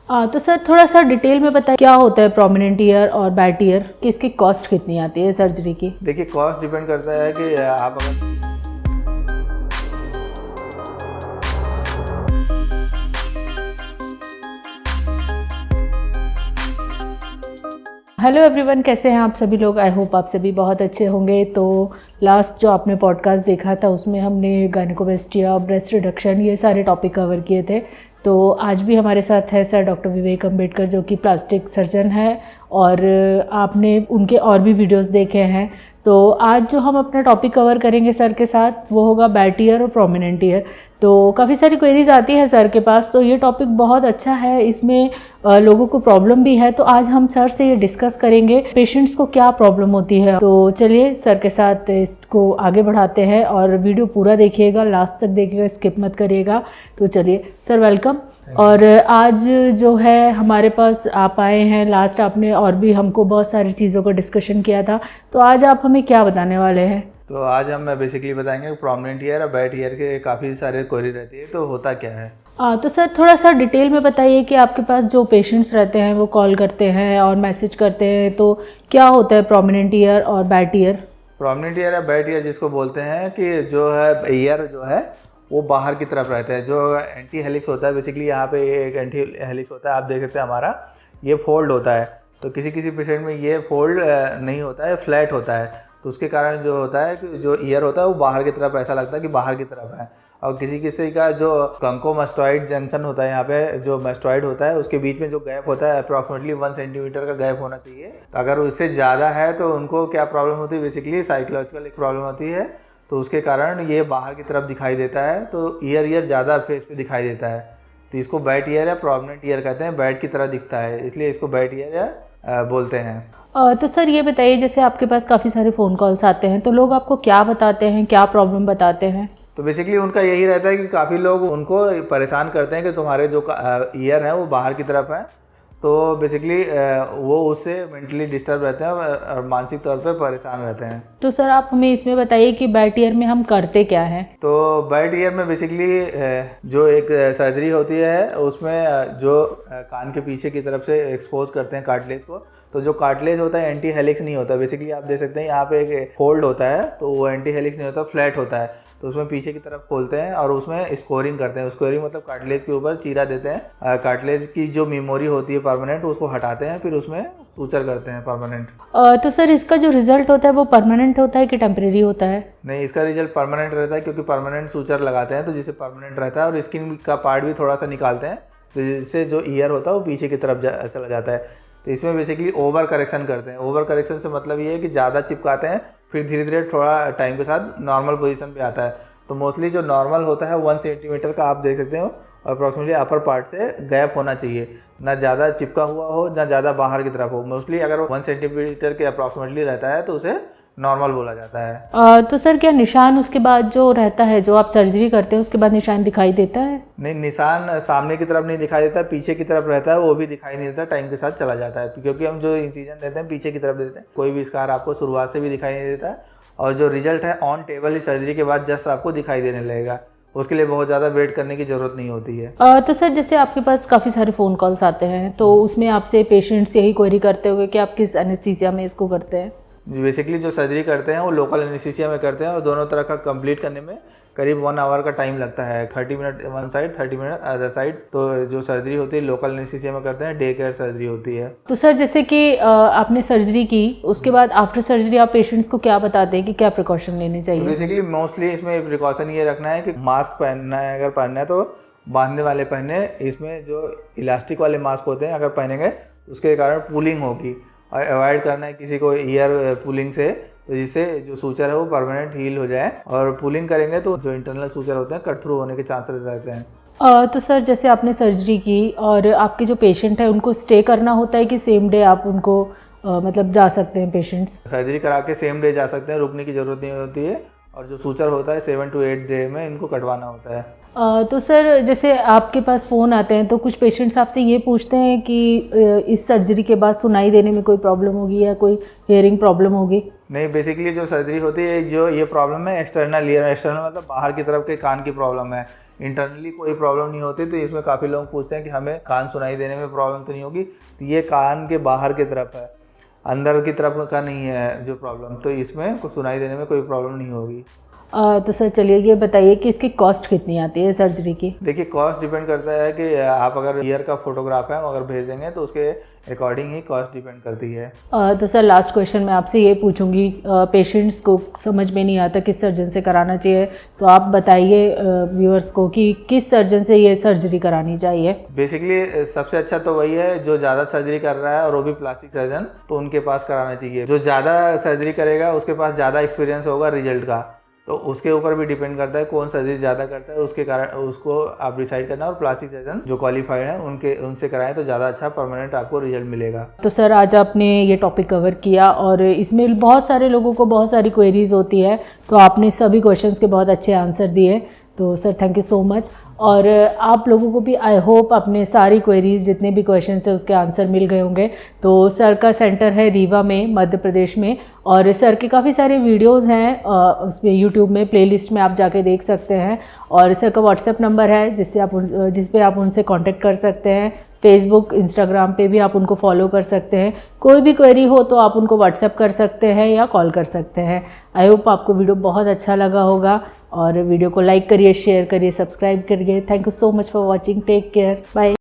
तो सर थोड़ा सा डिटेल में बताइए क्या होता है प्रोमिनेंट ईयर और बैट ईयर, कि इसकी कॉस्ट कितनी आती है सर्जरी की? देखिए, कॉस्ट डिपेंड करता है कि आप अगर हेलो एवरीवन, कैसे हैं आप सभी लोग? आई होप आप सभी बहुत अच्छे होंगे। तो लास्ट जो आपने पॉडकास्ट देखा था उसमें हमने गायनेकोमेस्टिया, ब्रेस्ट रिडक्शन, ये सारे टॉपिक कवर किए थे। तो आज भी हमारे साथ है सर डॉक्टर विवेक अम्बेडकर, जो कि प्लास्टिक सर्जन है और आपने उनके और भी वीडियोस देखे हैं। तो आज जो हम अपना टॉपिक कवर करेंगे सर के साथ वो होगा बैट ईयर और प्रोमिनेंट ईयर। तो काफ़ी सारी क्वेरीज आती है सर के पास, तो ये टॉपिक बहुत अच्छा है, इसमें लोगों को प्रॉब्लम भी है। तो आज हम सर से ये डिस्कस करेंगे पेशेंट्स को क्या प्रॉब्लम होती है। तो चलिए सर के साथ इसको आगे बढ़ाते हैं और वीडियो पूरा देखिएगा, लास्ट तक देखिएगा, स्किप मत करिएगा। तो चलिए सर, वेलकम। और आज जो है हमारे पास आप आए हैं, लास्ट आपने और भी हमको बहुत सारी चीज़ों का डिस्कशन किया था। तो आज आप हमें क्या बताने वाले हैं? तो आज हम बेसिकली बताएंगे प्रोमिनेंट ईयर और बैट ईयर के काफ़ी सारे क्वेरी रहती है, तो होता क्या है। तो सर थोड़ा सा डिटेल में बताइए कि आपके पास जो पेशेंट्स रहते हैं वो कॉल करते हैं और मैसेज करते हैं, तो क्या होता है प्रोमिनेंट ईयर और बैट ईयर? प्रोमिनेंट ईयर या बैट ईयर जिसको बोलते हैं कि जो है ईयर जो है वो बाहर की तरफ रहता है। जो एंटी हेलिक्स होता है, बेसिकली यहाँ पे ये एक एंटी हेलिक्स होता है, आप देख सकते हैं हमारा ये फोल्ड होता है। तो किसी किसी पेशेंट में ये फोल्ड नहीं होता है, फ्लैट होता है। तो उसके कारण जो होता है कि जो ईयर होता है वो बाहर की तरफ, ऐसा लगता है कि बाहर की तरफ है। और किसी किसी का जो कंकोमस्टॉइड जंक्शन होता है, यहाँ पे जो मस्टॉइड होता है उसके बीच में जो गैप होता है अप्रॉक्सीमेटली 1 सेंटीमीटर का गैप होना चाहिए। तो अगर उससे ज़्यादा है तो उनको क्या प्रॉब्लम होती है, बेसिकली साइकोलॉजिकल एक प्रॉब्लम होती है। तो उसके कारण ये बाहर की तरफ दिखाई देता है, तो ईयर ज़्यादा फेस पे दिखाई देता है। तो इसको बैट ईयर या प्रोमिनेंट ईयर कहते हैं, बैट की तरह दिखता है, इसलिए इसको बैट ईयर या बोलते हैं। तो सर ये बताइए, जैसे आपके पास काफ़ी सारे फ़ोन कॉल्स आते हैं, तो लोग आपको क्या बताते हैं, क्या प्रॉब्लम बताते हैं? तो बेसिकली उनका यही रहता है कि काफ़ी लोग उनको परेशान करते हैं कि तुम्हारे जो ईयर है वो बाहर की तरफ है। तो बेसिकली वो उससे मेंटली डिस्टर्ब रहते हैं और मानसिक तौर पे परेशान रहते हैं। तो सर आप हमें इसमें बताइए कि बैट ईयर में हम करते क्या है? तो बैट ईयर में बेसिकली जो एक सर्जरी होती है उसमें जो कान के पीछे की तरफ से एक्सपोज करते हैं कार्टिलेज को। तो जो कार्टिलेज होता है एंटी हेलिक्स नहीं होता, बेसिकली आप देख सकते हैं यहाँ पे एक फोल्ड होता है, तो वो एंटी हेलिक्स नहीं होता, फ्लैट होता है। तो उसमें पीछे की तरफ खोलते हैं और उसमें स्कोरिंग करते हैं। स्कोरिंग मतलब कार्टिलेज के ऊपर चीरा देते हैं, कार्टिलेज की जो मेमोरी होती है परमानेंट उसको हटाते हैं, फिर उसमें सूचर करते हैं परमानेंट। तो सर इसका जो रिजल्ट होता है वो परमानेंट होता है कि टेम्परेरी होता है? नहीं, इसका रिजल्ट परमानेंट रहता है, क्योंकि परमानेंट सूचर लगाते हैं तो जिससे परमानेंट रहता है। और स्किन का पार्ट भी थोड़ा सा निकालते हैं, तो जिससे जो ईयर होता है वो पीछे की तरफ चला जाता है। तो इसमें बेसिकली ओवर करेक्शन करते हैं। ओवर करेक्शन से मतलब ये है कि ज़्यादा चिपकाते हैं, फिर धीरे धीरे थोड़ा टाइम के साथ नॉर्मल पोजीशन पे आता है। तो मोस्टली जो नॉर्मल होता है 1 सेंटीमीटर का आप देख सकते हो, अप्रॉक्सीमेटली अपर पार्ट से गैप होना चाहिए, ना ज़्यादा चिपका हुआ हो ना ज़्यादा बाहर की तरफ हो। मोस्टली अगर 1 सेंटीमीटर के अप्रॉक्सीमेटली रहता है तो उसे नॉर्मल बोला जाता है। तो सर क्या निशान उसके बाद जो रहता है, जो आप सर्जरी करते हैं उसके बाद निशान दिखाई देता है? नहीं, निशान सामने की तरफ नहीं दिखाई देता, पीछे की तरफ रहता है, वो भी दिखाई नहीं देता, टाइम के साथ चला जाता है। क्योंकि हम जो इंसिजन देते हैं पीछे की तरफ देते हैं, कोई भी स्कार आपको शुरुआत से भी दिखाई नहीं देता है। और जो रिजल्ट है ऑन टेबल ही सर्जरी के बाद जस्ट आपको दिखाई देने लगेगा। उसके लिए बहुत ज़्यादा वेट करने की ज़रूरत नहीं होती है। तो सर जैसे आपके पास काफ़ी सारे फ़ोन कॉल्स आते हैं, तो उसमें आपसे पेशेंट्स यही क्वेरी करते होंगे कि आप किस एनेस्थीसिया में इसको करते हैं? बेसिकली जो सर्जरी करते हैं वो लोकल एनेस्थीसिया में करते हैं, और दोनों तरह का कंप्लीट करने में करीब 1 आवर का टाइम लगता है। 30 minute one side, 30 minute other side. तो जो सर्जरी होती है लोकल एनेस्थीसिया में करते हैं, डे केयर सर्जरी होती है। तो सर जैसे कि आपने सर्जरी की, उसके बाद आफ्टर सर्जरी आप पेशेंट्स को क्या बताते हैं कि क्या प्रिकॉशन लेने चाहिए? बेसिकली मोस्टली इसमें प्रिकॉशन ये रखना है कि मास्क पहनना है, अगर पहनना है तो बांधने वाले पहने। इसमें जो इलास्टिक वाले मास्क होते हैं अगर पहनेंगे उसके कारण पुलिंग होगी, और अवॉइड करना है किसी को ईयर पुलिंग से, तो जिससे जो सूचर है वो परमानेंट हील हो जाए। और पुलिंग करेंगे तो जो इंटरनल सूचर होते हैं कट थ्रू होने के चांसेस रहते हैं। तो सर जैसे आपने सर्जरी की और आपके जो पेशेंट है उनको स्टे करना होता है कि सेम डे आप उनको मतलब जा सकते हैं पेशेंट्स? सर्जरी करा के सेम डे जा सकते हैं, रुकने की ज़रूरत नहीं होती है। और जो सूचर होता है 7 to 8 डे में इनको कटवाना होता है। तो सर जैसे आपके पास फ़ोन आते हैं तो कुछ पेशेंट्स आपसे ये पूछते हैं कि इस सर्जरी के बाद सुनाई देने में कोई प्रॉब्लम होगी या कोई हियरिंग प्रॉब्लम होगी? नहीं, बेसिकली जो सर्जरी होती है, जो ये प्रॉब्लम है एक्सटर्नल ईयर, एक्सटर्नल मतलब बाहर की तरफ के कान की प्रॉब्लम है। इंटरनली कोई प्रॉब्लम नहीं होती। तो इसमें काफ़ी लोग पूछते हैं कि हमें कान सुनाई देने में प्रॉब्लम तो नहीं होगी, तो ये कान के बाहर की तरफ है, अंदर की तरफ का नहीं है जो प्रॉब्लम, तो इसमें सुनाई देने में कोई प्रॉब्लम नहीं होगी। तो सर चलिए ये बताइए कि इसकी कॉस्ट कितनी आती है सर्जरी की? देखिए कॉस्ट डिपेंड करता है कि आप अगर ईयर का फोटोग्राफ है अगर भेजेंगे तो उसके अकॉर्डिंग ही कॉस्ट डिपेंड करती है। तो सर लास्ट क्वेश्चन मैं आपसे ये पूछूंगी, पेशेंट्स को समझ में नहीं आता किस सर्जन से कराना चाहिए, तो आप बताइए व्यूअर्स को कि किस सर्जन से ये सर्जरी करानी चाहिए। बेसिकली सबसे अच्छा तो वही है जो ज़्यादा सर्जरी कर रहा है और वो भी प्लास्टिक सर्जन, तो उनके पास कराना चाहिए। जो ज़्यादा सर्जरी करेगा उसके पास ज़्यादा एक्सपीरियंस होगा रिजल्ट का, तो उसके ऊपर भी डिपेंड करता है कौन सर्जरी ज़्यादा करता है, उसके कारण उसको आप डिसाइड करना। और प्लास्टिक सर्जन जो क्वालिफाइड है उनसे कराएं तो ज़्यादा अच्छा परमानेंट आपको रिजल्ट मिलेगा। तो सर आज आपने ये टॉपिक कवर किया और इसमें बहुत सारे लोगों को बहुत सारी क्वेरीज होती है, तो आपने सभी क्वेश्चंस के बहुत अच्छे आंसर दिए, तो sir thank you so much. और आप लोगों को भी आई होप अपने सारी क्वेरीज जितने भी क्वेश्चन है उसके आंसर मिल गए होंगे। तो सर का सेंटर है रीवा में, मध्य प्रदेश में, और सर के काफ़ी सारे वीडियोस हैं उसमें यूट्यूब में प्लेलिस्ट में आप जाके देख सकते हैं। और सर का व्हाट्सएप नंबर है जिस पे आप उनसे कांटेक्ट कर सकते हैं। फेसबुक इंस्टाग्राम पे भी आप उनको फॉलो कर सकते हैं। कोई भी क्वेरी हो तो आप उनको व्हाट्सएप कर सकते हैं या कॉल कर सकते हैं। आई होप आपको वीडियो बहुत अच्छा लगा होगा, और वीडियो को लाइक करिए, शेयर करिए, सब्सक्राइब करिए। Thank you so much for watching. Take care, bye.